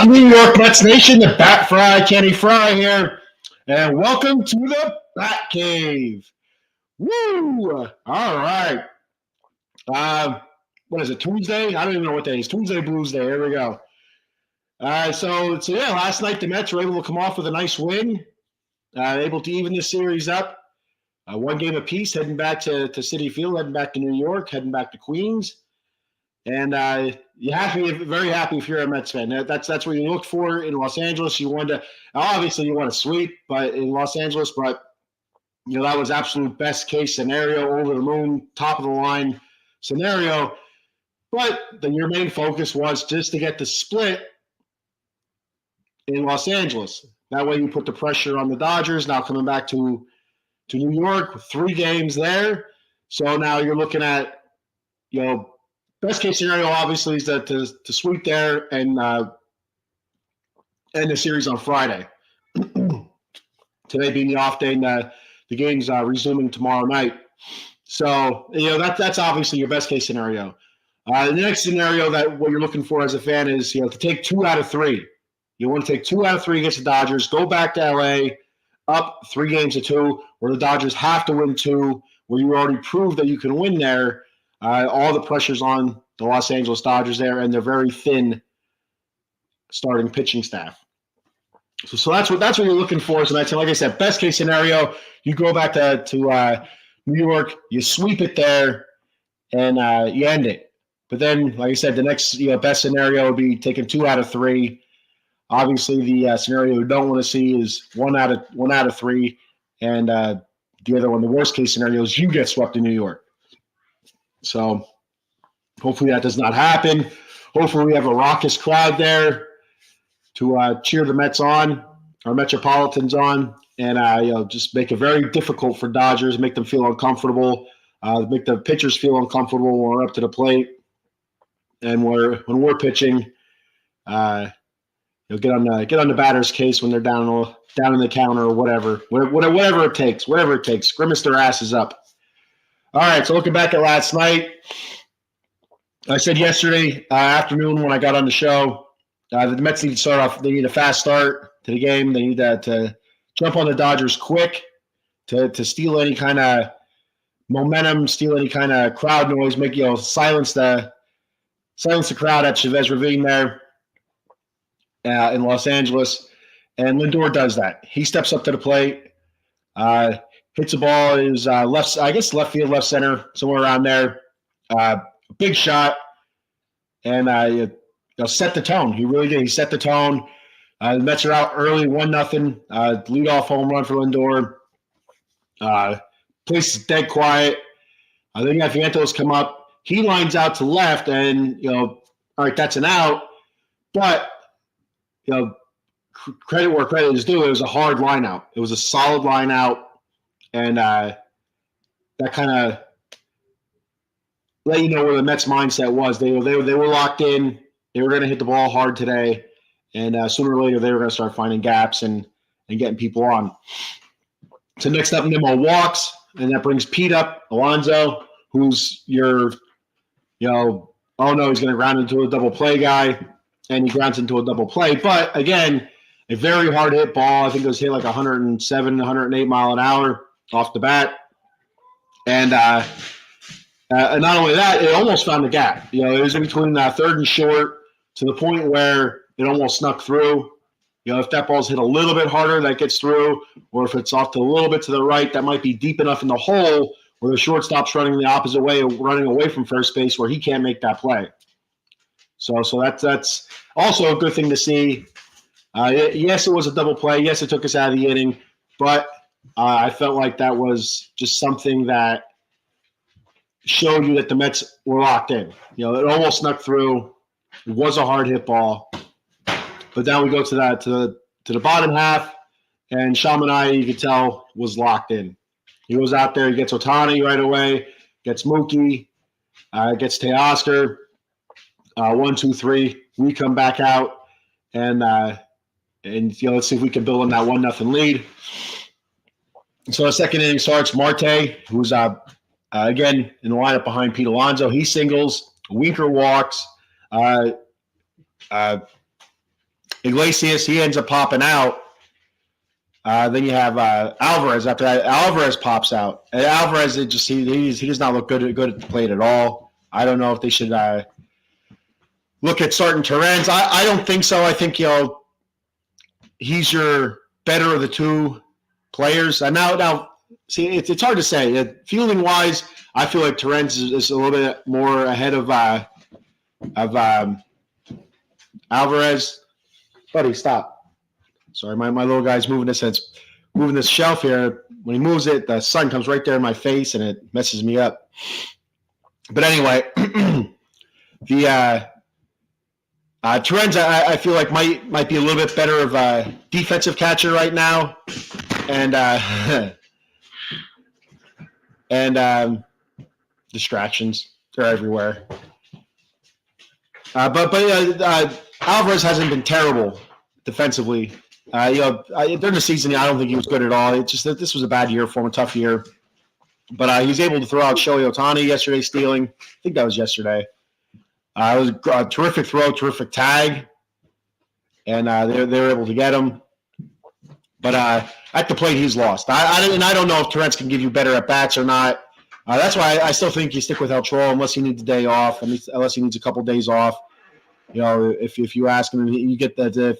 New York Mets Nation? The Bat Fry, Kenny Fry here, and welcome to the Bat Cave. Woo! All right. What is it, Tuesday? I don't even know what day it is. Tuesday Blues Day. Here we go. So last night the Mets were able to come off with a nice win, able to even the series up. One game apiece, heading back to Citi Field, heading back to New York, heading back to Queens. And you have to be very happy if you're a Mets fan. That's what you look for in Los Angeles. You want to sweep, but in Los Angeles, but that was absolute best case scenario, over the moon, top of the line scenario. But your main focus was just to get the split in Los Angeles. That way you put the pressure on the Dodgers. Now coming back to New York with 3 games there. So now you're looking at, best case scenario obviously is that to sweep there and end the series on Friday. Today being the off day, and the game's resuming tomorrow night. So that's obviously your best case scenario. The next scenario that what you're looking for as a fan is to take 2 out of 3. You want to take 2 out of 3 against the Dodgers. Go back to LA, up 3-2, where the Dodgers have to win 2, where you already proved that you can win there. All the pressure's on the Los Angeles Dodgers there, and they're very thin starting pitching staff. So that's what you're looking for. So that's, like I said, best case scenario, you go back to New York, you sweep it there, and you end it. But then, like I said, the next best scenario would be taking 2 out of 3. Obviously, the scenario we don't want to see is 1 out of 3, and the other one, the worst case scenario, is you get swept in New York. So hopefully that does not happen. Hopefully we have a raucous crowd there to cheer the Mets on, our Metropolitans on, and just make it very difficult for Dodgers, make them feel uncomfortable, make the pitchers feel uncomfortable when we're up to the plate, and when we're pitching, get on the batter's case when they're down in the counter or whatever it takes, grimace their asses up. All right, so looking back at last night, I said yesterday afternoon when I got on the show, the Mets need to start off. They need a fast start to the game. They need to jump on the Dodgers quick to steal any kind of momentum, steal any kind of crowd noise, silence the crowd at Chavez Ravine there in Los Angeles. And Lindor does that. He steps up to the plate. Hits the ball, is left field, left center, somewhere around there. Big shot, and set the tone. He really did. He set the tone. The Mets are out early, 1-0. Leadoff home run for Lindor. Place is dead quiet. Then you got Vientos come up. He lines out to left, and all right, that's an out. But credit where credit is due. It was a hard line out. It was a solid line out. And that kind of let you know where the Mets' mindset was. They were locked in. They were going to hit the ball hard today, and sooner or later they were going to start finding gaps and getting people on. So next up, Nimmo walks, and that brings Pete up, Alonso, who's your, oh no, he's going to ground into a double play guy, and he grounds into a double play. But again, a very hard hit ball. I think it was hit like 107, 108 mile an hour off the bat. And not only that, it almost found the gap. It was in between third and short to the point where it almost snuck through. If that ball's hit a little bit harder, that gets through. Or if it's off to a little bit to the right, that might be deep enough in the hole where the shortstop's running the opposite way, running away from first base where he can't make that play. So that's also a good thing to see. Yes, it was a double play. Yes, it took us out of the inning. But I felt like that was just something that showed you that the Mets were locked in. It almost snuck through. It was a hard hit ball. But then we go to the bottom half, and Shamanai, you could tell, was locked in. He goes out there, he gets Ohtani right away, gets Mookie, gets Teoscar. 1, 2, 3. We come back out, and let's see if we can build on that 1-0 lead. So the second inning starts. Marte, who's again in the lineup behind Pete Alonso, he singles. Winker walks. Iglesias, he ends up popping out. Then you have Alvarez. After that, Alvarez pops out. And Alvarez, he does not look good at the plate at all. I don't know if they should look at starting Torrens. I don't think so. I think he's your better of the two players. And now, see, it's hard to say. Feeling wise, I feel like Torrens is a little bit more ahead of Alvarez. Buddy, stop. Sorry, my little guy's moving this shelf here. When he moves it, the sun comes right there in my face, and it messes me up. But anyway, the Torrens, I feel like might be a little bit better of a defensive catcher right now, and distractions are everywhere. But Alvarez hasn't been terrible defensively. During the season, I don't think he was good at all. It's just that this was a bad year for him, a tough year. But he was able to throw out Shohei Ohtani yesterday, stealing. I think that was yesterday. It was a terrific throw, terrific tag, and they were able to get him. But at the plate, he's lost. I don't know if Torrens can give you better at bats or not. That's why I still think you stick with Beltran unless he needs a day off, unless he needs a couple days off. If you ask him, you get that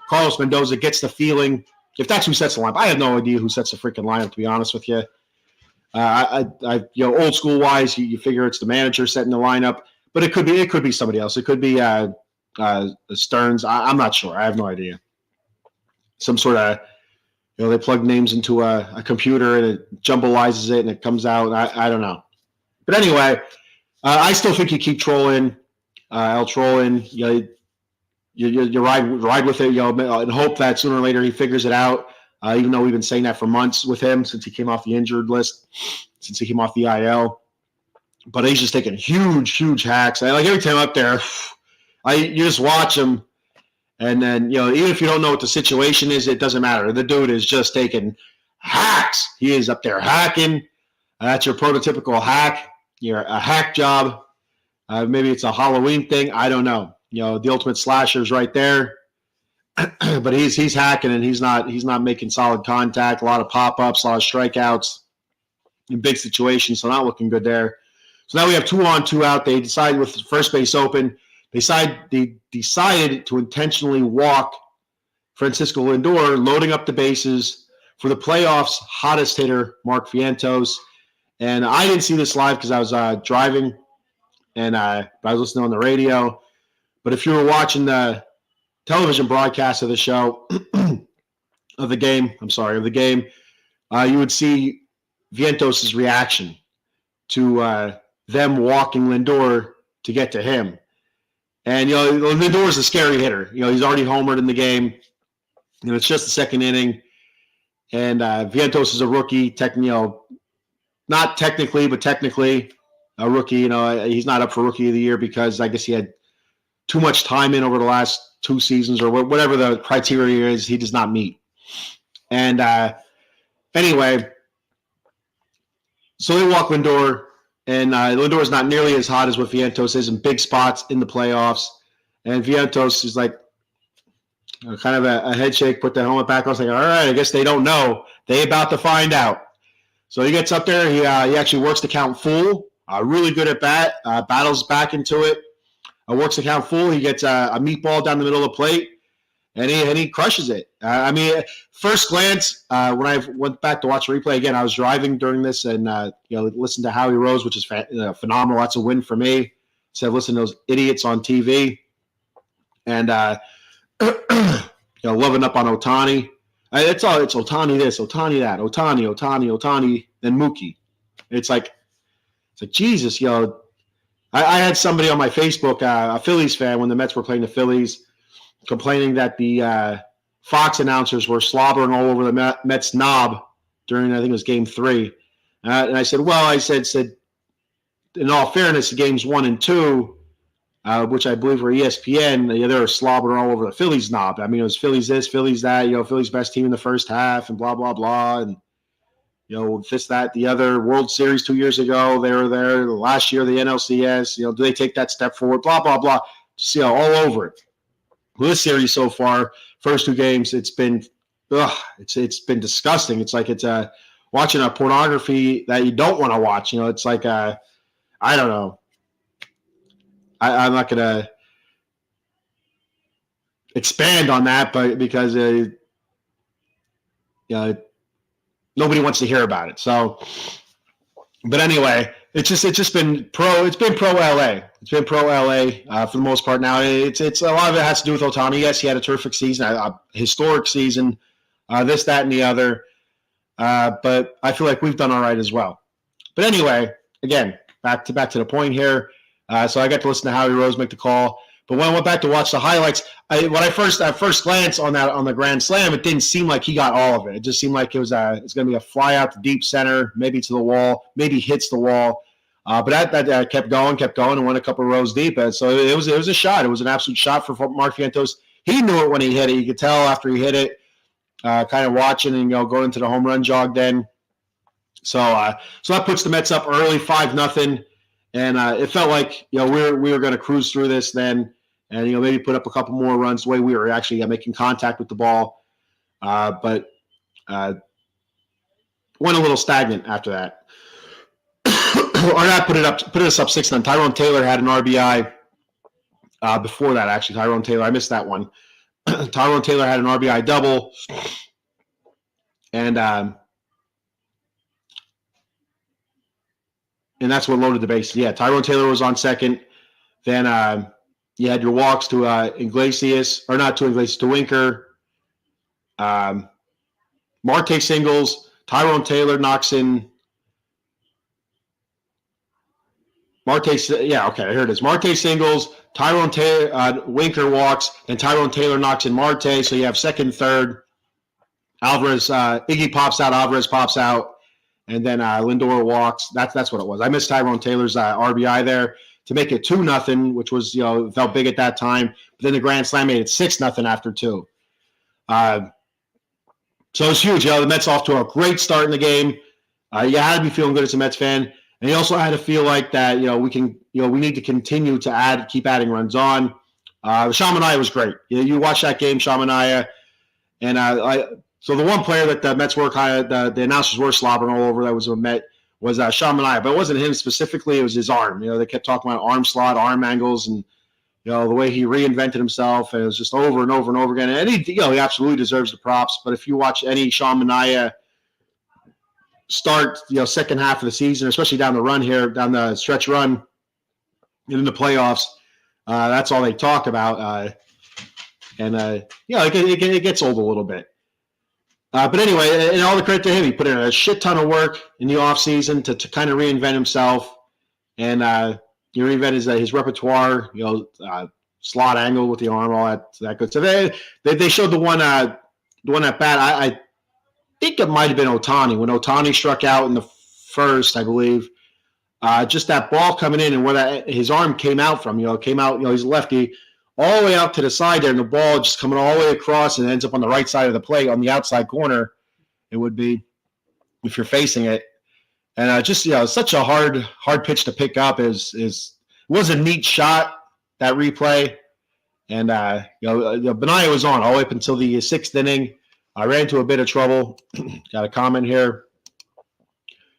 Carlos Mendoza gets the feeling. If that's who sets the lineup, I have no idea who sets the freaking lineup. To be honest with you, old school wise, you figure it's the manager setting the lineup, but it could be somebody else. It could be Stearns. I'm not sure. I have no idea. Some sort of they plug names into a computer and it jumblizes it and it comes out. I don't know, but anyway, I still think you keep trolling. Beltran, you ride with it, and hope that sooner or later he figures it out. Even though we've been saying that for months with him since he came off the injured list, since he came off the IL. But he's just taking huge hacks. Like every time up there, you just watch him, and then even if you don't know what the situation is, it doesn't matter. The dude is just taking hacks. He is up there hacking. That's your prototypical hack. You're a hack job. Maybe it's a Halloween thing. I don't know. The ultimate slasher is right there, but he's hacking and he's not making solid contact. A lot of pop-ups, a lot of strikeouts in big situations. So not looking good there. So now we have 2 on, 2 out. They decided with first base open. They decided to intentionally walk Francisco Lindor, loading up the bases for the playoffs' hottest hitter, Mark Vientos. And I didn't see this live because I was driving. And I was listening on the radio. But if you were watching the television broadcast of the show, of the game, you would see Vientos' reaction to them walking Lindor to get to him. And, Lindor is a scary hitter. He's already homered in the game. It's just the second inning. And Vientos is a rookie, not technically, but technically a rookie. He's not up for Rookie of the Year because I guess he had too much time in over the last 2 seasons or whatever the criteria is. He does not meet. And anyway, so they walk Lindor, and Lindor is not nearly as hot as what Vientos is in big spots in the playoffs. And Vientos is like kind of a head shake, put the helmet back on. I was like, all right, I guess they don't know. They about to find out. So he gets up there. He actually works the count full. Really good at bat. Battles back into it. Works the count full. He gets a meatball down the middle of the plate, and he crushes it. First glance, when I went back to watch the replay again, I was driving during this and listened to Howie Rose, which is phenomenal. That's a win for me. Instead of listening to those idiots on TV, and loving up on Ohtani. It's Ohtani this, Ohtani that, Ohtani, then Mookie. It's like Jesus, I had somebody on my Facebook, a Phillies fan, when the Mets were playing the Phillies, complaining that the Fox announcers were slobbering all over the Mets knob during, I think it was Game 3. And I said, in all fairness, games 1 and 2, which I believe were ESPN, they were slobbering all over the Phillies knob. It was Phillies this, Phillies that, Phillies best team in the first half, and blah, blah, blah. And this, that, the other. World Series 2 years ago, they were there. Last year, the NLCS, do they take that step forward? Blah, blah, blah. Just, all over it. this series so far, first 2 games, it's been been disgusting. It's like it's watching a pornography that you don't want to watch. It's like I don't know. I'm not gonna expand on that, but because nobody wants to hear about it. So, but anyway, it's just been pro. It's been pro LA. It's been pro LA for the most part. Now it's a lot of it has to do with Ohtani. Yes, he had a terrific season, a historic season. This, that, and the other. But I feel like we've done all right as well. But anyway, again, back to the point here. So I got to listen to Howie Rose make the call. But when I went back to watch the highlights, at first glance on the grand slam, it didn't seem like he got all of it. It just seemed like it's going to be a fly out to deep center, maybe to the wall, maybe hits the wall. But that kept going, and went a couple of rows deep. And so it was a shot. It was an absolute shot for Mark Vientos. He knew it when he hit it. You could tell after he hit it. Kind of watching and going into the home run jog then. So that puts the Mets up early 5-0, and it felt like we were going to cruise through this then, and maybe put up a couple more runs the way we were actually making contact with the ball, but went a little stagnant after that. Or not put us up 6-0. Tyrone Taylor had an RBI before that actually. Tyrone Taylor, I missed that one. Tyrone Taylor had an RBI double, and that's what loaded the bases. Yeah, Tyrone Taylor was on second. Then you had your walks to Iglesias, or not to Iglesias, to Winker. Marte singles. Tyrone Taylor knocks in. Here it is. Marte singles. Tyrone Taylor, Winker walks, then Tyrone Taylor knocks in Marte. So you have second, third. Alvarez, Iggy pops out, Alvarez pops out, and then Lindor walks. That's what it was. I missed Tyrone Taylor's RBI there to make it 2-0, which was felt big at that time. But then the grand slam made it 6-0 after 2. So it's huge. The Mets off to a great start in the game. You had to be feeling good as a Mets fan. And you also had to feel like that, we need to continue to keep adding runs on. Sean Manaea was great. You watch that game, Sean Manaea, and so the one player that the Mets were the announcers were slobbering all over that was a Met was Sean Manaea, but it wasn't him specifically. It was his arm. They kept talking about arm slot, arm angles, and the way he reinvented himself, and it was just over and over and over again. And he absolutely deserves the props. But if you watch any Sean Manaea start, second half of the season, especially down the stretch run in the playoffs, that's all they talk about. It gets old a little bit. But anyway, and all the credit to him. He put in a shit ton of work in the offseason to kind of reinvent himself and reinvent his repertoire, slot angle with the arm, all that good stuff. They showed the one at bat. I think it might have been Ohtani. When Ohtani struck out in the first, I believe, just that ball coming in and where his arm came out from, he's a lefty, all the way out to the side there, and the ball just coming all the way across and ends up on the right side of the plate on the outside corner. It would be if you're facing it. And such a hard pitch to pick up. It was a neat shot, that replay. And Manaea was on all the way up until the 6th inning. I ran into a bit of trouble. Got a comment here.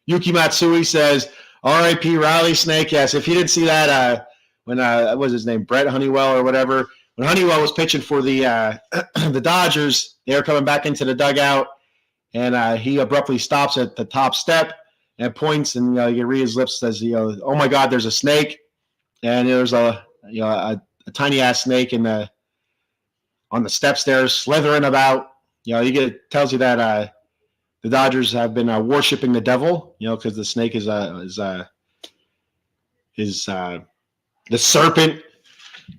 Yuki Matsui says, R.I.P. Rally Snake. Yes, if you didn't see that, when what was his name, Brett Honeywell or whatever, when Honeywell was pitching for the the Dodgers, they were coming back into the dugout, and he abruptly stops at the top step and points, and you can read his lips, says, "Oh my God, there's a snake," and there's a tiny ass snake on the steps there, slithering about. It tells you that the Dodgers have been worshiping the devil, because the snake is the serpent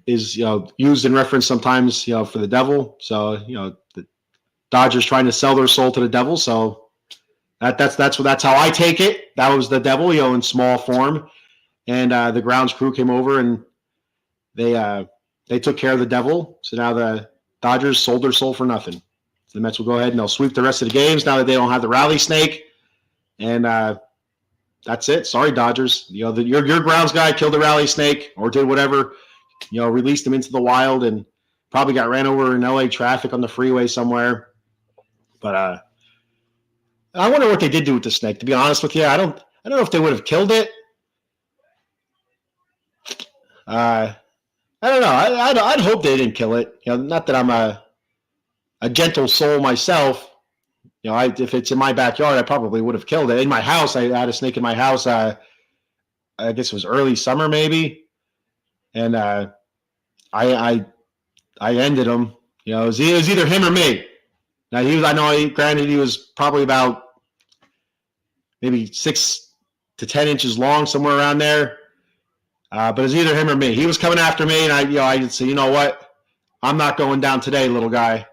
is used in reference sometimes for the devil. So the Dodgers trying to sell their soul to the devil. So that's how I take it. That was the devil, in small form, and the grounds crew came over and they took care of the devil. So now the Dodgers sold their soul for nothing. So the Mets will go ahead and they'll sweep the rest of the games now that they don't have the rally snake, and that's it. Sorry, Dodgers. Your grounds guy killed the rally snake or did whatever, released them into the wild, and Probably got ran over in LA traffic on the freeway somewhere. But I wonder what they did do with the snake. To be honest with you, I don't know if they would have killed it. I don't know. I'd hope they didn't kill it. Not that I'm a gentle soul myself. If it's in my backyard, I probably would have killed it. In my house, I had a snake in my house. I guess it was early summer, maybe, and I ended him. It was either him or me. Now granted, he was probably about maybe 6 to 10 inches long, somewhere around there. But it was either him or me. He was coming after me, and I said, you know what? I'm not going down today, little guy.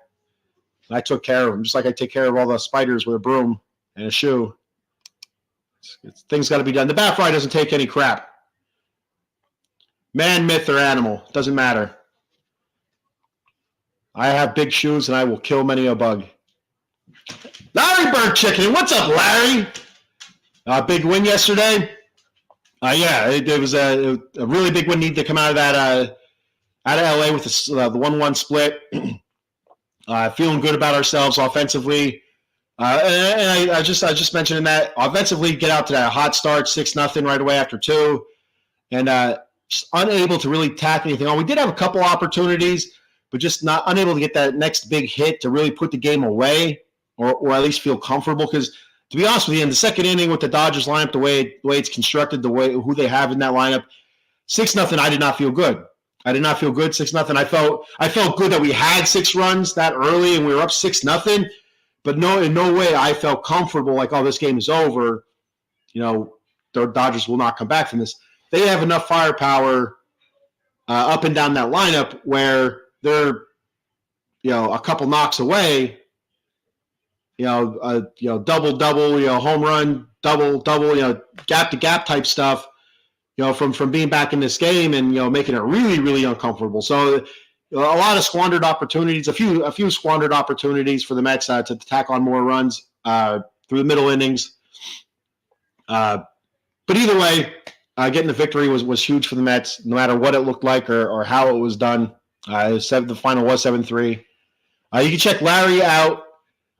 And I took care of him, just like I take care of all the spiders with a broom and a shoe. Things got to be done. The bat fly doesn't take any crap. Man, myth, or animal, doesn't matter. I have big shoes, and I will kill many a bug. Larry Bird Chicken, what's up, Larry? Big win yesterday. Yeah, it was a really big win. Need to come out of that out of LA with the 1-1 split. Feeling good about ourselves offensively. And I just mentioned that offensively, get out to that hot start, 6-0 right away after 2, and just unable to really tack anything on. We did have a couple opportunities, but just unable to get that next big hit to really put the game away, or at least feel comfortable. Because to be honest with you, in the second inning with the Dodgers lineup, the way it's constructed, who they have in that lineup, 6-0, I did not feel good. I did not feel good, 6-0. I felt good that we had 6 runs that early and we were up 6-0. But in no way I felt comfortable like, oh, this game is over. The Dodgers will not come back from this. They have enough firepower up and down that lineup where they're, a couple knocks away. Double, home run, double, gap to gap type stuff. From being back in this game and making it really, really uncomfortable. So a lot of squandered opportunities, a few squandered opportunities for the Mets to tack on more runs through the middle innings. But either way, getting the victory was huge for the Mets, no matter what it looked like or how it was done. The final was 7-3. You can check Larry out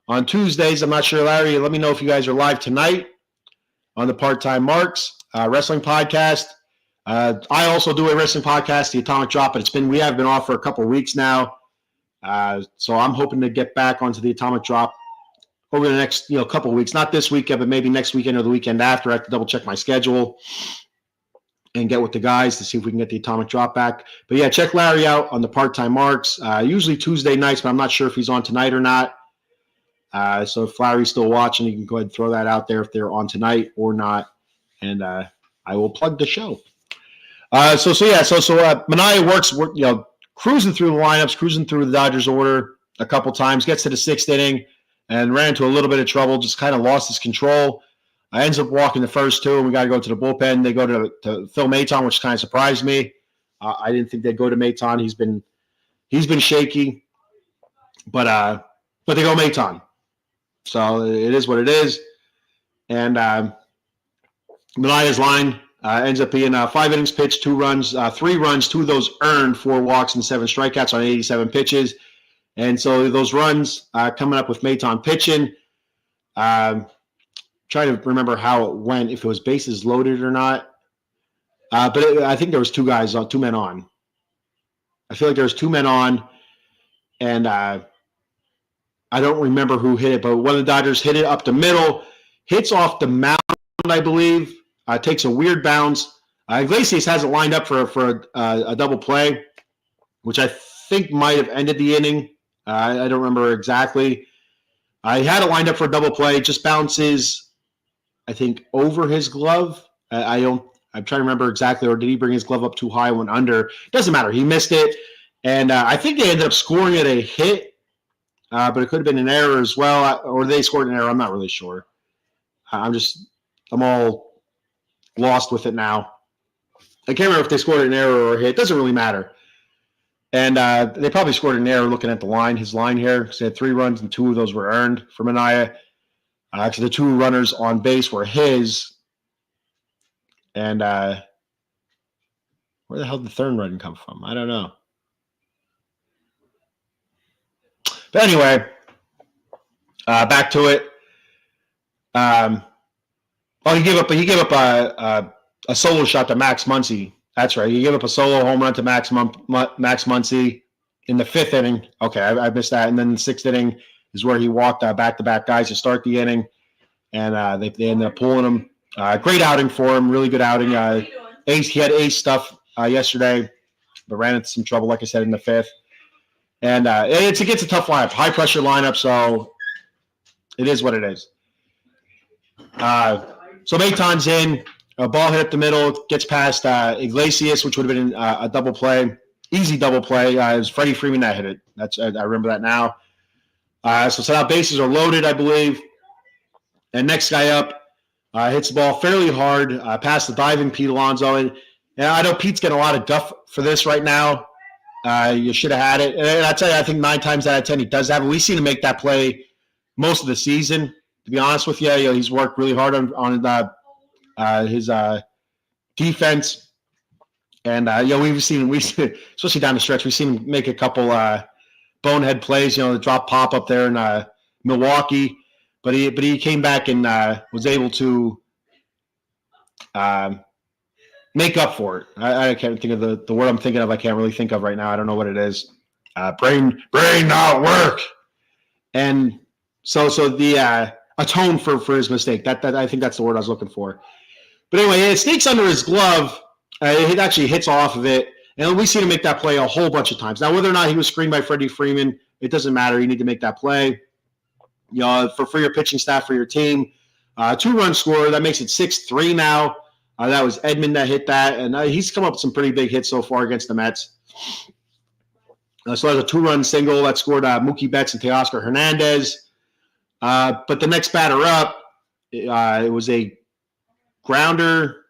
on Tuesdays. I'm not sure, Larry. Let me know if you guys are live tonight on the Part-Time Marks wrestling podcast. I also do a wrestling podcast, the Atomic Drop, but we have been off for a couple of weeks now. So I'm hoping to get back onto the Atomic Drop over the next couple of weeks. Not this weekend, but maybe next weekend or the weekend after. I have to double check my schedule and get with the guys to see if we can get the Atomic Drop back. But yeah, check Larry out on the Part-Time Marks. Usually Tuesday nights, but I'm not sure if he's on tonight or not. So if Larry's still watching, you can go ahead and throw that out there if they're on tonight or not. And I will plug the show. So Manaea works, cruising through the lineups, cruising through the Dodgers order a couple times, gets to the 6th inning and ran into a little bit of trouble, just kind of lost his control. Ends up walking the first 2, and we got to go to the bullpen. They go to Phil Maton, which kind of surprised me. I didn't think they'd go to Maton. He's been shaky, but they go Maton. So it is what it is. And Manaea's line ends up being 5 innings pitched, 2 runs, 3 runs, 2 of those earned, 4 walks and 7 strikeouts on 87 pitches. And so those runs coming up with Maton pitching. Trying to remember how it went, if it was bases loaded or not. But I think there was 2 men on. I feel like there was 2 men on, and I don't remember who hit it, but one of the Dodgers hit it up the middle, hits off the mound, I believe. Takes a weird bounce. Iglesias has it lined up for a double play, which I think might have ended the inning. I don't remember exactly. I had it lined up for a double play. Just bounces, I think, over his glove. I'm trying to remember exactly, or did he bring his glove up too high, went under? Doesn't matter. He missed it, and I think they ended up scoring it a hit, but it could have been an error as well, or they scored an error. I'm not really sure. I'm all lost with it now. I can't remember if they scored an error or a hit. It doesn't really matter. And they probably scored an error looking at his line here, because they had 3 runs and 2 of those were earned for Manaea. Actually, the 2 runners on base were his. And where the hell did the 3rd run come from? I don't know. But anyway, back to it. He gave up a solo shot to Max Muncy. That's right. He gave up a solo home run to Max Muncy in the 5th inning. Okay, I missed that. And then the 6th inning is where he walked back-to-back guys to start the inning, and they ended up pulling him. Great outing for him. Really good outing. He had ace stuff yesterday, but ran into some trouble, like I said, in the 5th. And it gets a tough lineup, high-pressure lineup, so it is what it is. So Maton's in. A ball hit up the middle, gets past Iglesias, which would have been a double play, easy double play. It was Freddie Freeman that hit it. I remember that now. So now bases are loaded, I believe. And next guy up hits the ball fairly hard, past the diving Pete Alonso. And I know Pete's getting a lot of guff for this right now. You should have had it. And I tell you, I think 9 times out of 10 he does have it. We've seen him make that play most of the season. To be honest with you, he's worked really hard on his defense, and we've seen, especially down the stretch, we've seen him make a couple bonehead plays. The drop pop up there in Milwaukee, but he came back and was able to make up for it. I can't think of the word I'm thinking of. I can't really think of right now. I don't know what it is. Brain not work, and so the atone for his mistake. That I think that's the word I was looking for. But anyway, it sneaks under his glove. It actually hits off of it. And we've seen him make that play a whole bunch of times. Now, whether or not he was screened by Freddie Freeman, it doesn't matter. You need to make that play. For your pitching staff, for your team. 2-run scorer. That makes it 6-3 now. That was Edman that hit that. And he's come up with some pretty big hits so far against the Mets. So that's a 2-run single that scored Mookie Betts and Teoscar Hernandez. But the next batter up, it was a grounder.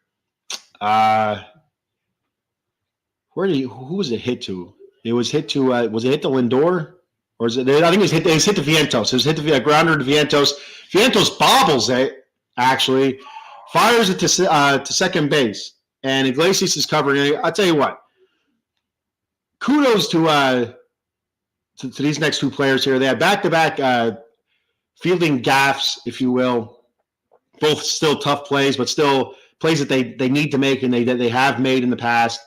Who was it hit to? It was hit to. Was it hit to Lindor, or is it? I think it was hit to Vientos. It was hit to a grounder to Vientos. Vientos bobbles it. Actually, fires it to second base, and Iglesias is covering it. I'll tell you what. Kudos to these next 2 players here. They have back-to-back fielding gaffes, if you will. Both still tough plays, but still plays that they need to make and they have made in the past.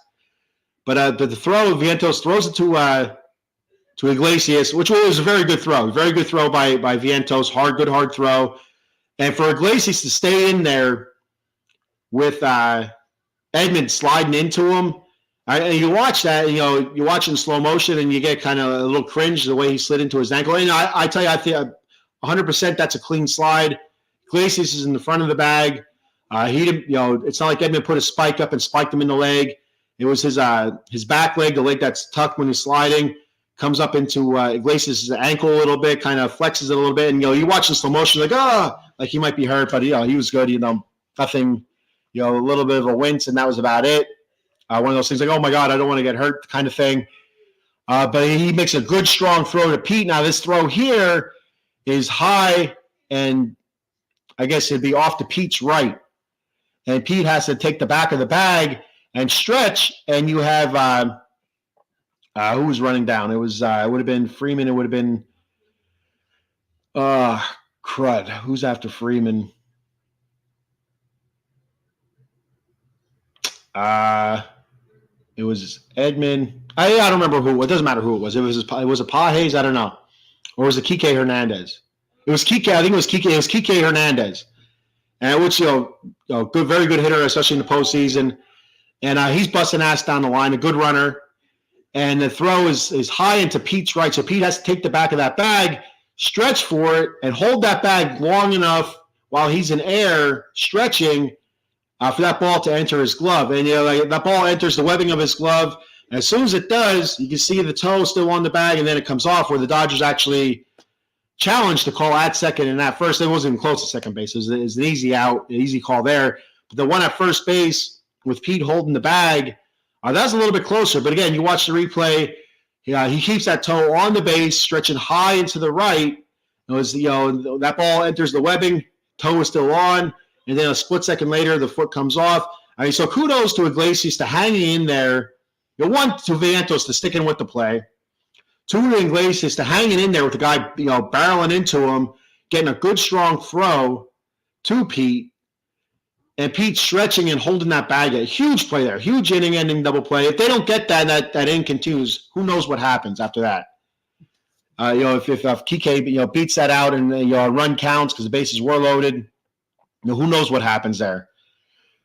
But the throw, Vientos throws it to Iglesias, which was a very good throw. Very good throw by Vientos. Hard throw. And for Iglesias to stay in there with Edman sliding into him, and you watch that, you watch in slow motion and you get kind of a little cringe the way he slid into his ankle. And I tell you, I think 100% that's a clean slide. Iglesias is in the front of the bag. He didn't, it's not like Edman put a spike up and spiked him in the leg. It was his back leg, the leg that's tucked when he's sliding, comes up into Iglesias' ankle a little bit, kind of flexes it a little bit. And, you watch in slow motion, like he might be hurt, but, he was good, nothing, a little bit of a wince, and that was about it. One of those things like, oh, my God, I don't want to get hurt kind of thing. But he makes a good, strong throw to Pete. Now, this throw here is high, and I guess it'd be off to Pete's right. And Pete has to take the back of the bag and stretch, and you have who was running down? It would have been Freeman. It would have been crud. Who's after Freeman? It was Edman. I don't remember who. It doesn't matter who it was. It was a Pages. I don't know, or was it Kike Hernandez? It was Kike. I think it was Kike. It was Kike Hernandez, and which good, very good hitter, especially in the postseason. And he's busting ass down the line, a good runner. And the throw is high into Pete's right, so Pete has to take the back of that bag, stretch for it, and hold that bag long enough while he's in air stretching for that ball to enter his glove. And that ball enters the webbing of his glove. And as soon as it does, you can see the toe still on the bag, and then it comes off, where the Dodgers actually challenged the call at second and at first. It wasn't even close to second base. It was an easy out, an easy call there. But the one at first base with Pete holding the bag, that's a little bit closer. But again, you watch the replay. He keeps that toe on the base, stretching high into the right. It was, that ball enters the webbing, toe is still on, and then a split second later, the foot comes off. I mean, so kudos to Iglesias to hanging in there. One, to Vientos to sticking with the play. to the Iglesias, to hanging in there with the guy, barreling into him, getting a good strong throw to Pete, and Pete stretching and holding that bag. A huge play there, huge inning-ending double play. If they don't get that inning continues, who knows what happens after that? If Kike, beats that out and run counts because the bases were loaded, who knows what happens there?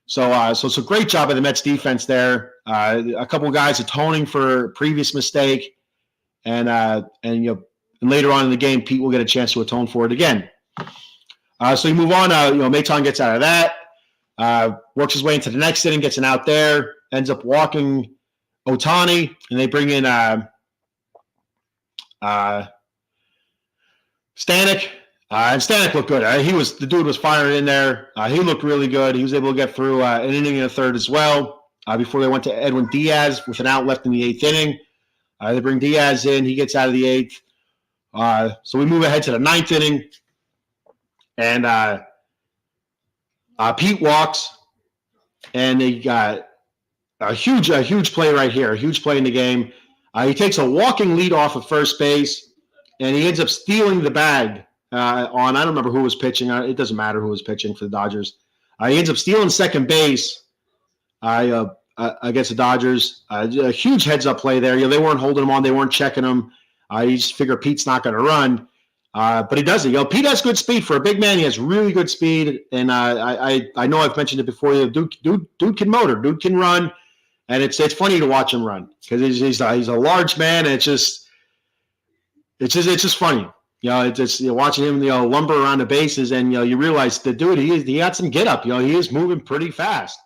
So it's a great job by the Mets defense there. A couple of guys atoning for a previous mistake, and later on in the game, Pete will get a chance to atone for it again. So you move on. Maton gets out of that, works his way into the next inning, gets an out there, ends up walking Ohtani, and they bring in Stanek. And Stanek looked good. The dude was firing in there. He looked really good. He was able to get through an inning and a third as well before they went to Edwin Diaz with an out left in the eighth inning. They bring Diaz in. He gets out of the eighth. So we move ahead to the ninth inning. And Pete walks. And they got a huge play right here, a huge play in the game. He takes a walking lead off of first base, and he ends up stealing the bag I don't remember who was pitching. It doesn't matter who was pitching for the Dodgers. He ends up stealing second base against the Dodgers. A huge heads-up play there. They weren't holding him on. They weren't checking him. You just figure Pete's not going to run. But he does it. Pete has good speed. For a big man, he has really good speed. And I know I've mentioned it before. Dude can motor. Dude can run. And it's funny to watch him run because he's a large man, and it's just funny. It's watching him, lumber around the bases, and you realize the dude he got some get up. He is moving pretty fast.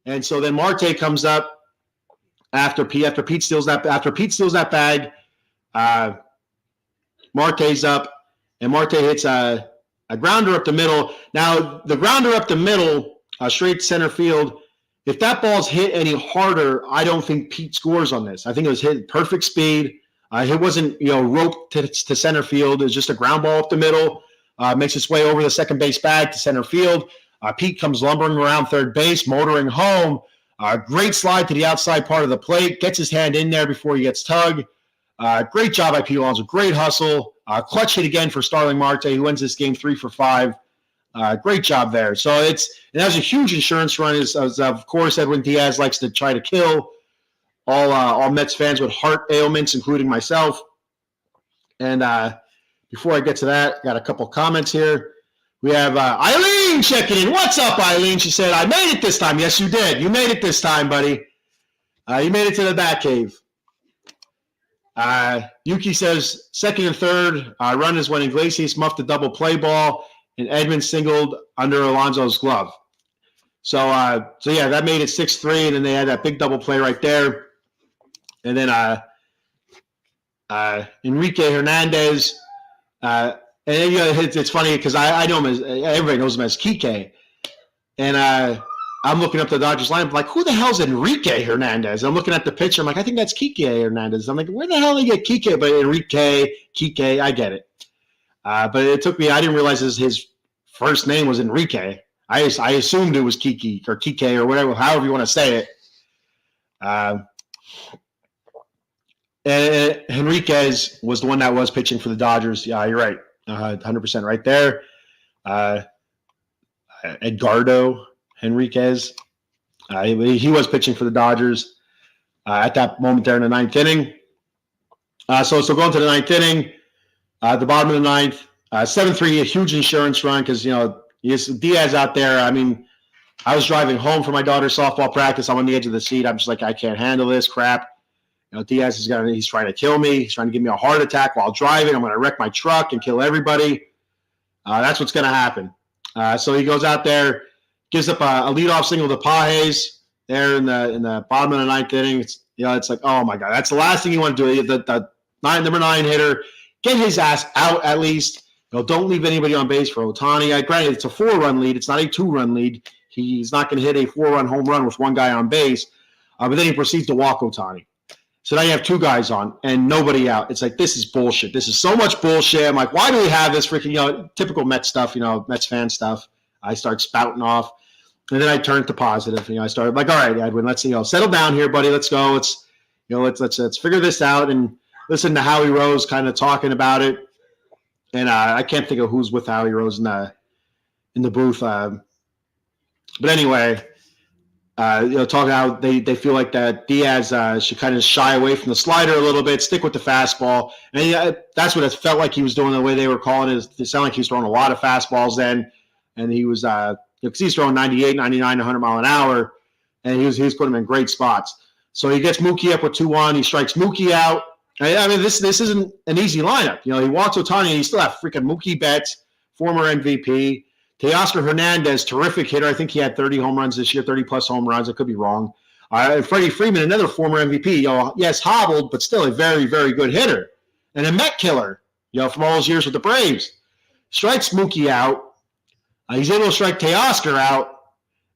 And so then Marte comes up after Pete steals that bag. Marte's up, and Marte hits a grounder up the middle. Now the grounder up the middle, straight center field. If that ball's hit any harder, I don't think Pete scores on this. I think it was hit perfect speed. It wasn't, roped to center field. It was just a ground ball up the middle. Makes its way over the second base bag to center field. Pete comes lumbering around third base, motoring home. Great slide to the outside part of the plate. Gets his hand in there before he gets tugged. Great job by Pete Alonso. Great hustle. Clutch hit again for Starling Marte, who wins this game 3 for 5. Great job there. So that was a huge insurance run. As of course, Edwin Diaz likes to try to kill all Mets fans with heart ailments, including myself. And before I get to that, got a couple comments here. We have Eileen checking in. What's up, Eileen? She said, I made it this time. Yes, you did. You made it this time, buddy. You made it to the Batcave. Yuki says, second and third run is when Iglesias muffed a double play ball and Edman singled under Alonso's glove. So yeah, that made it 6-3, and then they had that big double play right there. And then Enrique Hernandez, and it's funny because I know him as, everybody knows him as Kike, and I'm looking up the Dodgers lineup like, who the hell's Enrique Hernandez? I'm looking at the picture, I'm like, I think that's Kike Hernandez. I'm like, where the hell did they get Kike? But Enrique, Kike, I get it. But it took me, I didn't realize his first name was Enrique. I assumed it was Kike or whatever, however you want to say it. And Henriquez was the one that was pitching for the Dodgers. Yeah, you're right. 100% right there. Edgardo Henriquez. He was pitching for the Dodgers at that moment there in the ninth inning. So going to the ninth inning, the bottom of the ninth, 7-3, a huge insurance run because, Diaz out there. I mean, I was driving home from my daughter's softball practice. I'm on the edge of the seat. I'm just like, I can't handle this crap. Diaz he's trying to kill me. He's trying to give me a heart attack while driving. I'm going to wreck my truck and kill everybody. That's what's going to happen. So he goes out there, gives up a leadoff single to Pages there in the bottom of the ninth inning. It's like, oh my God, that's the last thing you want to do. The number 9 hitter, get his ass out at least. Don't leave anybody on base for Ohtani. Granted, it's a 4-run lead. It's not a 2-run lead. He's not going to hit a 4-run home run with one guy on base. But then he proceeds to walk Ohtani. So now you have 2 guys on and nobody out. It's like, this is bullshit. This is so much bullshit. I'm like, why do we have this freaking, typical Mets stuff, Mets fan stuff. I start spouting off. And then I turned to positive. I started like, all right, Edwin, let's settle down here, buddy. Let's go. Let's figure this out. And listening to Howie Rose kind of talking about it, and I can't think of who's with Howie Rose in the booth. But anyway, talking how they feel like that Diaz should kind of shy away from the slider a little bit, stick with the fastball, and that's what it felt like he was doing. The way they were calling it, it sounded like he was throwing a lot of fastballs then, and he was because he's throwing 98, 99, 100 mile an hour, and he was putting them in great spots. So he gets Mookie up with 2-1. He strikes Mookie out. I mean, this isn't an easy lineup. He walks Ohtani, and you still have freaking Mookie Betts, former MVP. Teoscar Hernandez, terrific hitter. I think he had 30 home runs this year, 30-plus home runs. I could be wrong. Freddie Freeman, another former MVP. Yes, hobbled, but still a very, very good hitter. And a Met killer, from all those years with the Braves. Strikes Mookie out. He's able to strike Teoscar out.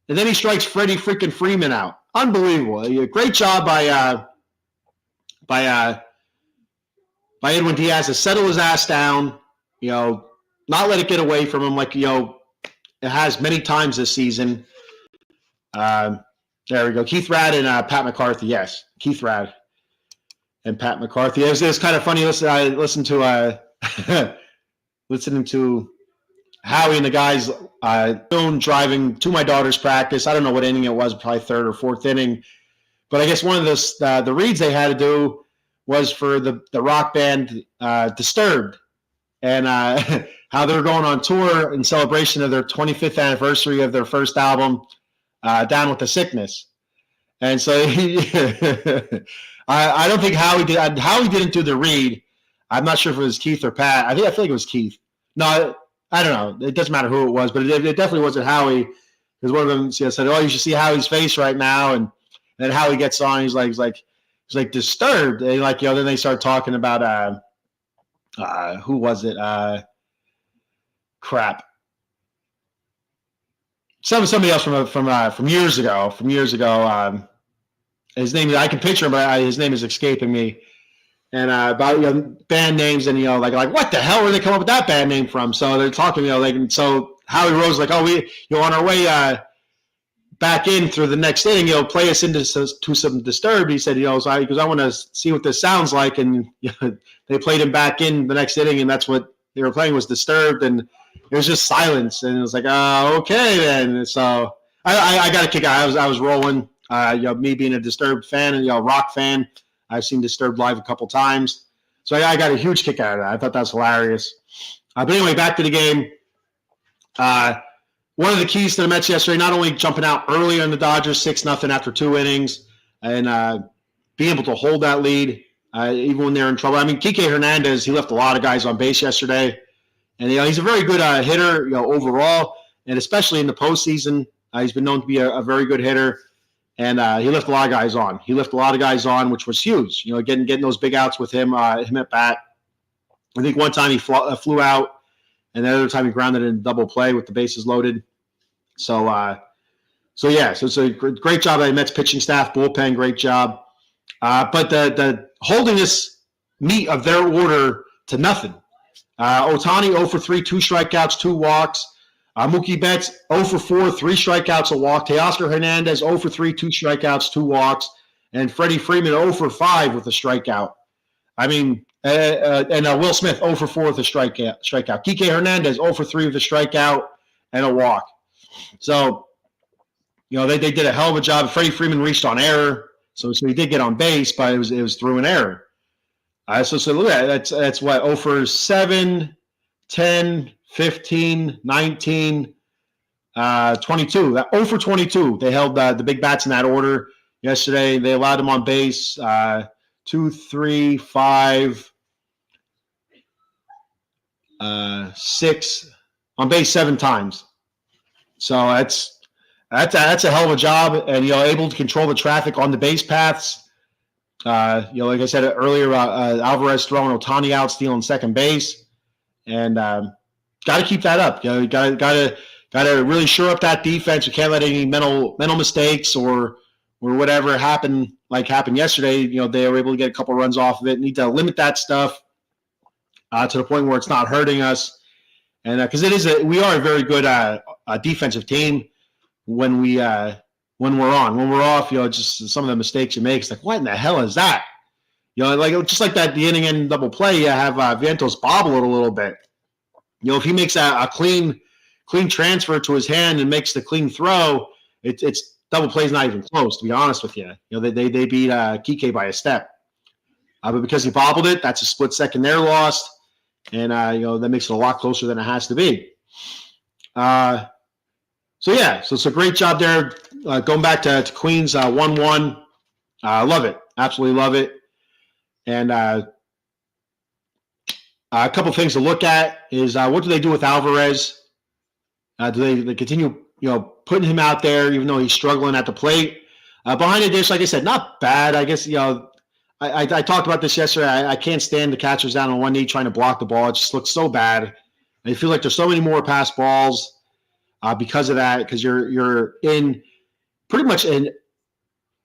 And then he strikes Freddie freaking Freeman out. Unbelievable. Great job by Edwin Diaz to settle his ass down, not let it get away from him like, it has many times this season. There we go. Keith Rad and Pat McCarthy. Yes, Keith Rad and Pat McCarthy. It was kind of funny. I listened to listening to Howie and the guys driving to my daughter's practice. I don't know what inning it was, probably third or fourth inning. But I guess one of the reads they had to do was for the rock band Disturbed, and how they're going on tour in celebration of their 25th anniversary of their first album, Down with the Sickness. And so I don't think Howie didn't do the read. I'm not sure if it was Keith or Pat. I feel like it was Keith. No, I don't know. It doesn't matter who it was, but it definitely wasn't Howie, because one of them said, "Oh, you should see Howie's face right now." And then Howie gets on. He's like Disturbed. And then they start talking about who was it? Crap. Somebody else from years ago. His name, I can picture him, but his name is escaping me. And about band names, and like what the hell were they come up with that band name from? So they're talking, so Howie Rose we on our way back in through the next inning, play us into some Disturbed. He said, because I want to see what this sounds like, and they played him back in the next inning, and that's what they were playing was Disturbed, and it was just silence, and it was like, okay then. So I got a kick out. I was rolling. Me being a Disturbed fan and rock fan, I've seen Disturbed live a couple times, so I got a huge kick out of that. I thought that was hilarious. But anyway, back to the game. One of the keys to the Mets yesterday, not only jumping out early on the Dodgers 6-0 after 2 innings, and being able to hold that lead even when they're in trouble. I mean, Kike Hernandez, he left a lot of guys on base yesterday, and he's a very good hitter, overall, and especially in the postseason. He's been known to be a very good hitter. And he left a lot of guys on. Which was huge. Getting those big outs with him at bat. I think one time he flew out, and the other time he grounded in double play with the bases loaded. So it's a great job by the Mets pitching staff, bullpen, great job. But the holding this meat of their order to nothing. Ohtani 0 for 3, 2 strikeouts, 2 walks. Mookie Betts 0 for 4, 3 strikeouts, a walk. Teoscar Hernandez 0 for 3, 2 strikeouts, 2 walks. And Freddie Freeman 0 for 5 with a strikeout. I mean, and Will Smith 0 for 4 with a strikeout. Kike Hernandez 0 for 3 with a strikeout and a walk. So, they did a hell of a job. Freddie Freeman reached on error, so he did get on base, but it was through an error. So look at that. That's what, 0 for 7, 10, 15, 19, 22. 0 for 22. They held the big bats in that order yesterday. They allowed them on base 2, 3, 5, 6, on base 7 times. So that's a hell of a job, and able to control the traffic on the base paths. Like I said earlier, Alvarez throwing Ohtani out, stealing second base, and got to keep that up. Got to really shore up that defense. You can't let any mental mistakes or whatever happened yesterday. They were able to get a couple runs off of it. Need to limit that stuff to the point where it's not hurting us. And because we are a very good defensive team when we're on. When we're off, just some of the mistakes you make. It's like, what in the hell is that? like just like that, the inning end double play, you have Vientos bobble it a little bit. If he makes a clean transfer to his hand and makes the clean throw, it's double play's not even close, to be honest with you. They beat Kike by a step. But because he bobbled it, that's a split second they're lost. And, that makes it a lot closer than it has to be. So it's a great job there. Going back to Queens, 1-1. I love it. Absolutely love it. And a couple things to look at is what do they do with Alvarez? Do they continue, putting him out there even though he's struggling at the plate? Behind the dish, like I said, not bad. I guess, I talked about this yesterday. I can't stand the catchers down on one knee trying to block the ball. It just looks so bad. I feel like there's so many more pass balls because of that, because you're in pretty much an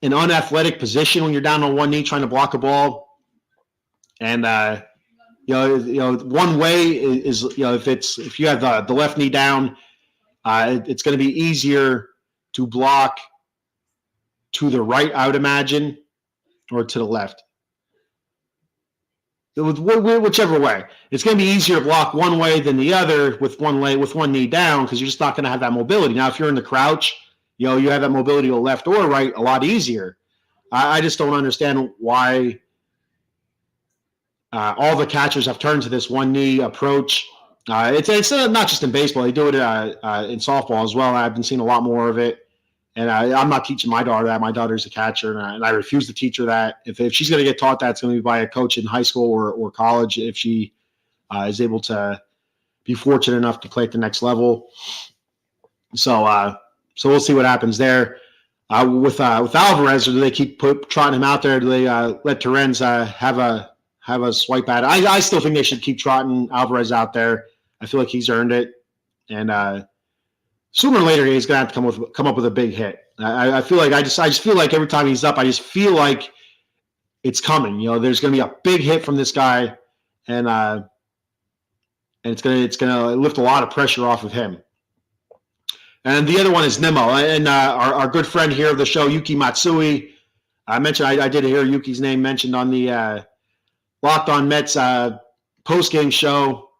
unathletic position when you're down on one knee trying to block a ball. And one way is if you have the left knee down, it's going to be easier to block to the right, I would imagine, or to the left. Whichever way, it's going to be easier to block one way than the other with one knee down, because you're just not going to have that mobility. Now, if you're in the crouch, you have that mobility to left or right a lot easier. I just don't understand why all the catchers have turned to this one knee approach. It's not just in baseball; they do it in softball as well. I've been seeing a lot more of it. And I'm not teaching my daughter that. My daughter's a catcher, and I refuse to teach her that. If she's going to get taught that, it's going to be by a coach in high school or college if she is able to be fortunate enough to play at the next level. So we'll see what happens there. With Alvarez, or do they keep trotting him out there? Do they let Torrens have a swipe at it? I still think they should keep trotting Alvarez out there. I feel like he's earned it. And sooner or later, he's going to have to come up with a big hit. I feel like I just feel like every time he's up, I just feel like it's coming. There's going to be a big hit from this guy, and it's going to lift a lot of pressure off of him. And the other one is Nimmo, and our good friend here of the show, Yuki Matsui. I mentioned I did hear Yuki's name mentioned on the Locked On Mets post-game show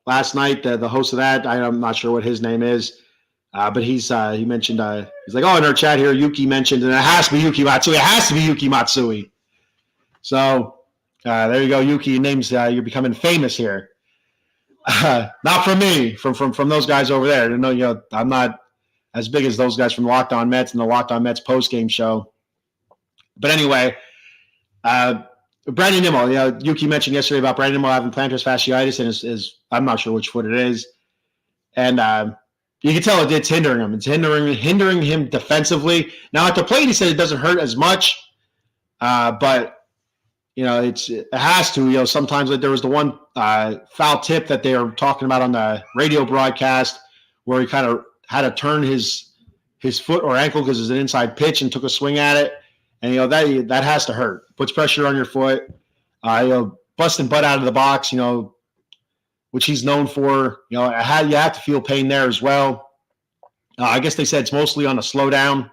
last night. The host of that, I'm not sure what his name is, but he mentioned he's like, in our chat here, Yuki mentioned, and it has to be Yuki Matsui. It has to be Yuki Matsui. So there you go, Yuki. Your name's you're becoming famous here. Not from me, from those guys over there. I'm not as big as those guys from Locked On Mets and the Locked On Mets post-game show. But anyway, Brandon Nimmo, Yuki mentioned yesterday about Brandon Nimmo having plantar fasciitis, and is I'm not sure which foot it is. And you can tell it's hindering him. It's hindering him defensively. Now, at the plate, he said it doesn't hurt as much, but it has to. Sometimes, like, there was the one foul tip that they were talking about on the radio broadcast where he kind of had to turn his foot or ankle because it was an inside pitch and took a swing at it. And, that has to hurt. Puts pressure on your foot. Busting butt out of the box, which he's known for. You have to feel pain there as well. I guess they said it's mostly on the slowdown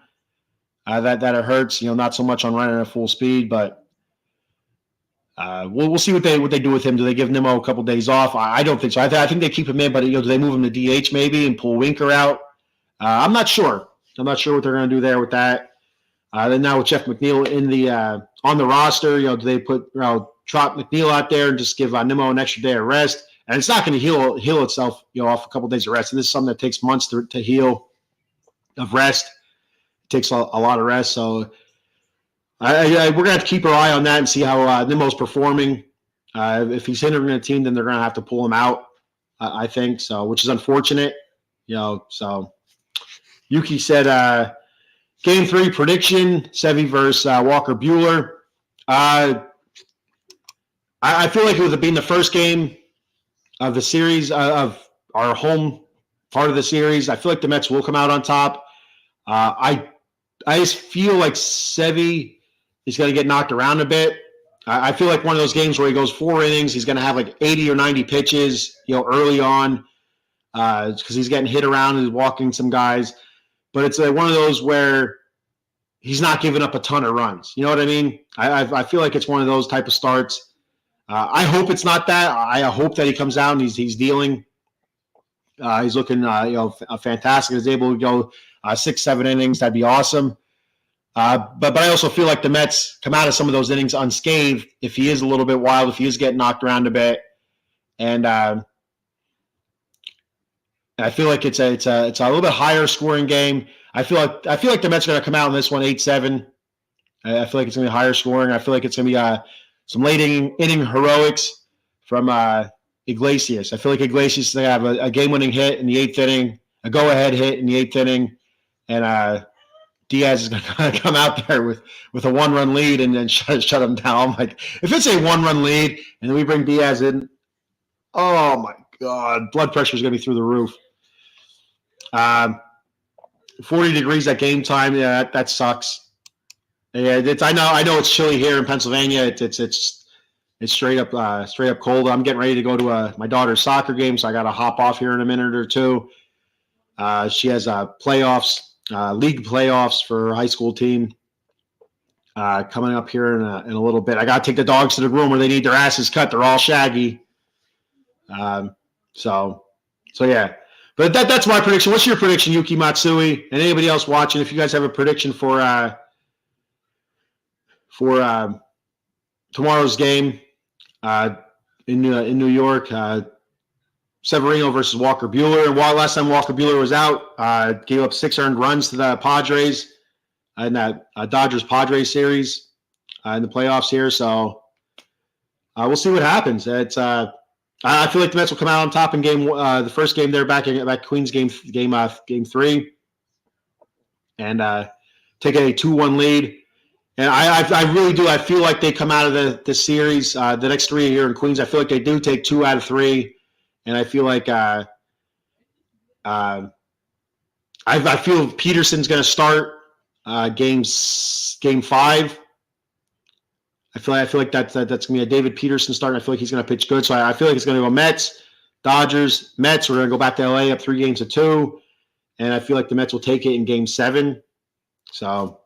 that it hurts. Not so much on running at full speed, but we'll see what they do with him. Do they give Nimmo a couple days off? I don't think so. I think they keep him in, but do they move him to DH maybe and pull Winker out? I'm not sure. I'm not sure what they're going to do there with that. Then now with Jeff McNeil in the on the roster, do they put trot McNeil out there and just give Nimmo an extra day of rest? And it's not going to heal itself, off a couple of days of rest. And this is something that takes months to heal of rest. It takes a lot of rest. So we're going to have to keep our eye on that and see how Nimmo's performing. If he's hindering the team, then they're going to have to pull him out, I think. So, which is unfortunate, So Yuki said, Game 3 prediction, Sevy versus Walker Buehler. I feel like it would have been the first game of the series, of our home part of the series. I feel like the Mets will come out on top. I just feel like Sevy is going to get knocked around a bit. I feel like one of those games where he goes 4 innings, he's going to have like 80 or 90 pitches, early on, because he's getting hit around and he's walking some guys. But it's one of those where he's not giving up a ton of runs. You know what I mean? I feel like it's one of those type of starts. I hope it's not that. I hope that he comes out and he's dealing. He's looking fantastic. He's able to go 6-7 innings. That'd be awesome. But I also feel like the Mets come out of some of those innings unscathed if he is a little bit wild, if he is getting knocked around a bit, and I feel like it's a little bit higher scoring game. I feel like the Mets are going to come out in this one 8-7. I feel like it's going to be higher scoring. I feel like it's going to be some late inning heroics from Iglesias. I feel like Iglesias is going to have a game-winning hit in the 8th inning, a go-ahead hit in the 8th inning, and Diaz is going to come out there with a 1-run lead and then shut him down. I'm like, if it's a 1-run lead and then we bring Diaz in, oh my God, blood pressure is going to be through the roof. 40 degrees at game time, yeah, that sucks. Yeah, I know it's chilly here in Pennsylvania. It's straight up cold. I'm getting ready to go to my daughter's soccer game, so I got to hop off here in a minute or two. She has playoffs. League playoffs for her high school team coming up here in a little bit. I got to take the dogs to the room where they need their asses cut. They're all shaggy. So yeah. But that's my prediction. What's your prediction, Yuki Matsui, and anybody else watching? If you guys have a prediction for tomorrow's game in New York. Severino versus Walker Buehler. And last time Walker Buehler was out, gave up 6 earned runs to the Padres in that Dodgers-Padres series in the playoffs here. So we'll see what happens. I feel like the Mets will come out on top in the first game there back Queens game 3 and take a 2-1 lead. And I really do. I feel like they come out of the series, the next 3 here in Queens. I feel like they do take 2 out of 3. And I feel like I feel Peterson's going to start game 5. I feel like that's going to be a David Peterson start. And I feel like he's going to pitch good. So I feel like it's going to go Mets, Dodgers, Mets. We're going to go back to LA up 3-2, and I feel like the Mets will take it in game 7. So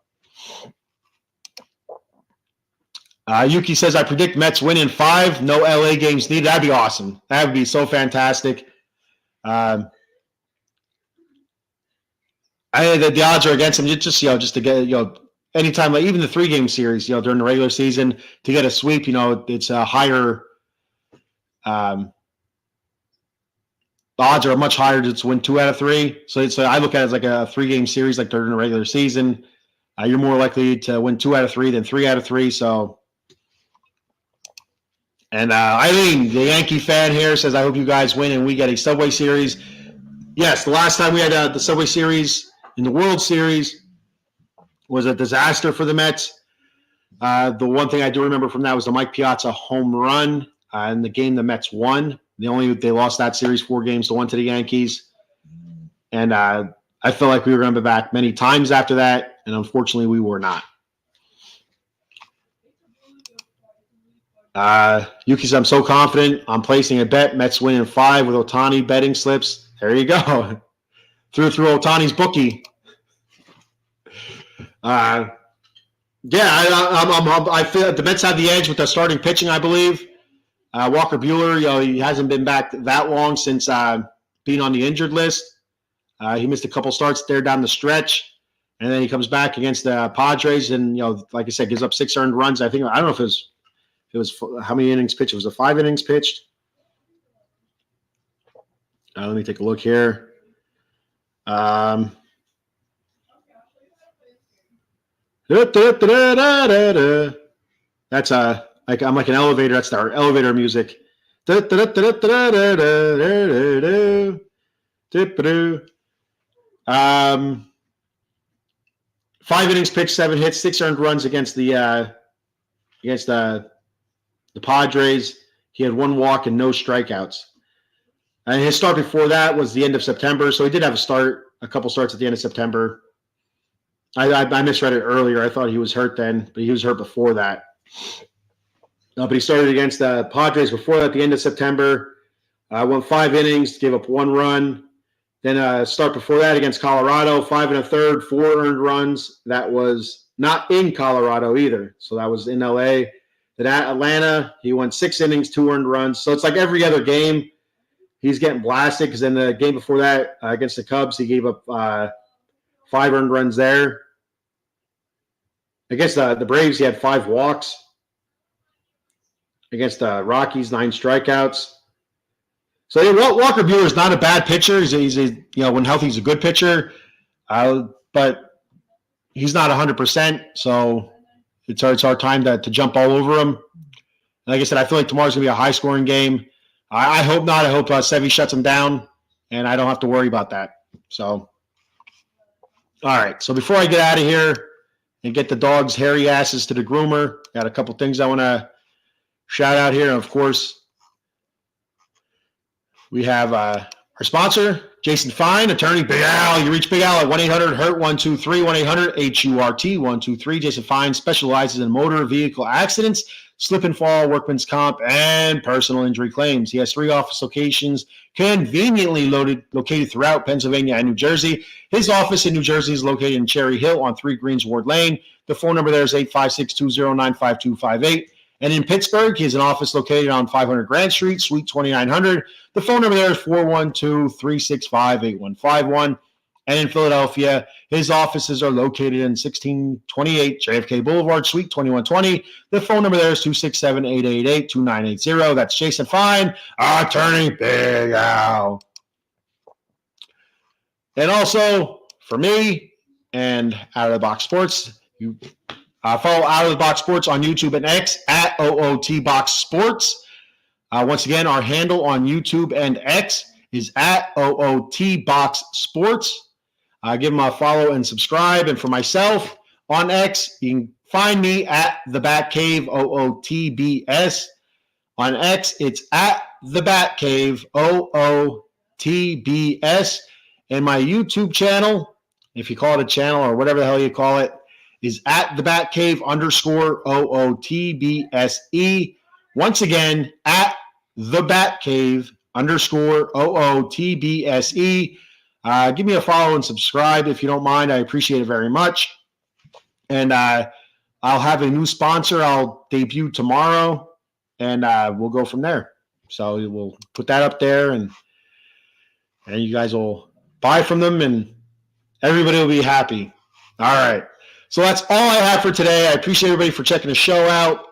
Yuki says, I predict Mets win in 5. No LA games needed. That'd be awesome. That would be so fantastic. The odds are against them. Just to get, anytime, like even the 3-game series, during the regular season, to get a sweep, it's a higher. The odds are much higher to win 2 out of 3. So I look at it as like a 3-game series, like during the regular season. You're more likely to win 2 out of 3 than 3 out of 3. So. And Eileen, the Yankee fan here, says, I hope you guys win and we get a Subway Series. Yes, the last time we had the Subway Series in the World Series was a disaster for the Mets. The one thing I do remember from that was the Mike Piazza home run in the game the Mets won. They lost that series 4-1 to the Yankees. And I felt like we were going to be back many times after that, and unfortunately we were not. Yuki says, I'm so confident. I'm placing a bet. Mets win in 5 with Ohtani betting slips. There you go. through Ohtani's bookie. I feel the Mets have the edge with the starting pitching, I believe. Walker Buehler, he hasn't been back that long since being on the injured list. He missed a couple starts there down the stretch, and then he comes back against the Padres, and like I said, gives up 6 earned runs. I don't know if it was how many innings pitched. It was 5 innings pitched. Let me take a look here. That's I'm like an elevator. That's our elevator music. 5 innings pitched, 7 hits, 6 earned runs against the Padres. He had 1 walk and no strikeouts. And his start before that was the end of September, so he did have a couple starts at the end of September. I misread it earlier. I thought he was hurt then, but he was hurt before that. But he started against the Padres before that, at the end of September. Went 5 innings, gave up 1 run. Then start before that against Colorado, 5 1/3, 4 earned runs. That was not in Colorado either. So that was in LA. Then at Atlanta, he went 6 innings, 2 earned runs. So it's like every other game, he's getting blasted because in the game before that against the Cubs, he gave up 5 earned runs there. Against the Braves, he had 5 walks. Against the Rockies, 9 strikeouts. So Walker Buehler is not a bad pitcher. He's when healthy, he's a good pitcher. But he's not 100%. So it's our time to jump all over him. Like I said, I feel like tomorrow's going to be a high-scoring game. I hope not. I hope Sevy shuts him down, and I don't have to worry about that. So, all right. So before I get out of here and get the dog's hairy asses to the groomer, got a couple things I want to shout out here. And, of course, we have our sponsor, Jason Fine, attorney, Big Al. You reach Big Al at 1-800-HURT-123, 1-800-HURT-123. Jason Fine specializes in motor vehicle accidents, slip and fall, workman's comp, and personal injury claims. He has 3 office locations conveniently located throughout Pennsylvania and New Jersey. His office in New Jersey is located in Cherry Hill on 3 Greensward Lane. The phone number there is 856-209-5258. And in Pittsburgh, he has an office located on 500 Grand Street, Suite 2900. The phone number there is 412-365-8151. And in Philadelphia, his offices are located in 1628 JFK Boulevard, Suite 2120. The phone number there is 267-888-2980. That's Jason Fine, attorney Big Al. And also, for me and Out of the Box Sports, you follow Out of the Box Sports on YouTube and X at OOTBox Sports. Once again, our handle on YouTube and X is at OOTBox Sports. Give them a follow and subscribe. And for myself on X, you can find me at The Batcave, OOTBS. On X, it's at The Batcave, OOTBS. And my YouTube channel, if you call it a channel or whatever the hell you call it, is at The Batcave _ OOTBSE. Once again, at The Batcave _ OOTBSE. Give me a follow and subscribe if you don't mind. I appreciate it very much. And I'll have a new sponsor I'll debut tomorrow, and we'll go from there. So we'll put that up there, and you guys will buy from them, and everybody will be happy. All right. So that's all I have for today. I appreciate everybody for checking the show out.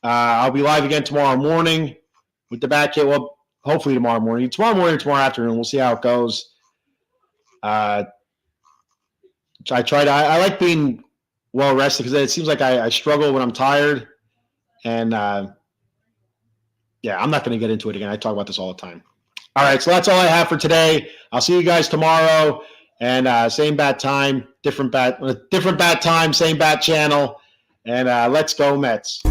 I'll be live again tomorrow morning with the Batcave. Well, hopefully tomorrow morning. Tomorrow morning or tomorrow afternoon. We'll see how it goes. I like being well rested because it seems like I struggle when I'm tired. And I'm not going to get into it again. I talk about this all the time. All right, so that's all I have for today. I'll see you guys tomorrow. And same bat time, different bat time, same bat channel. And let's go Mets.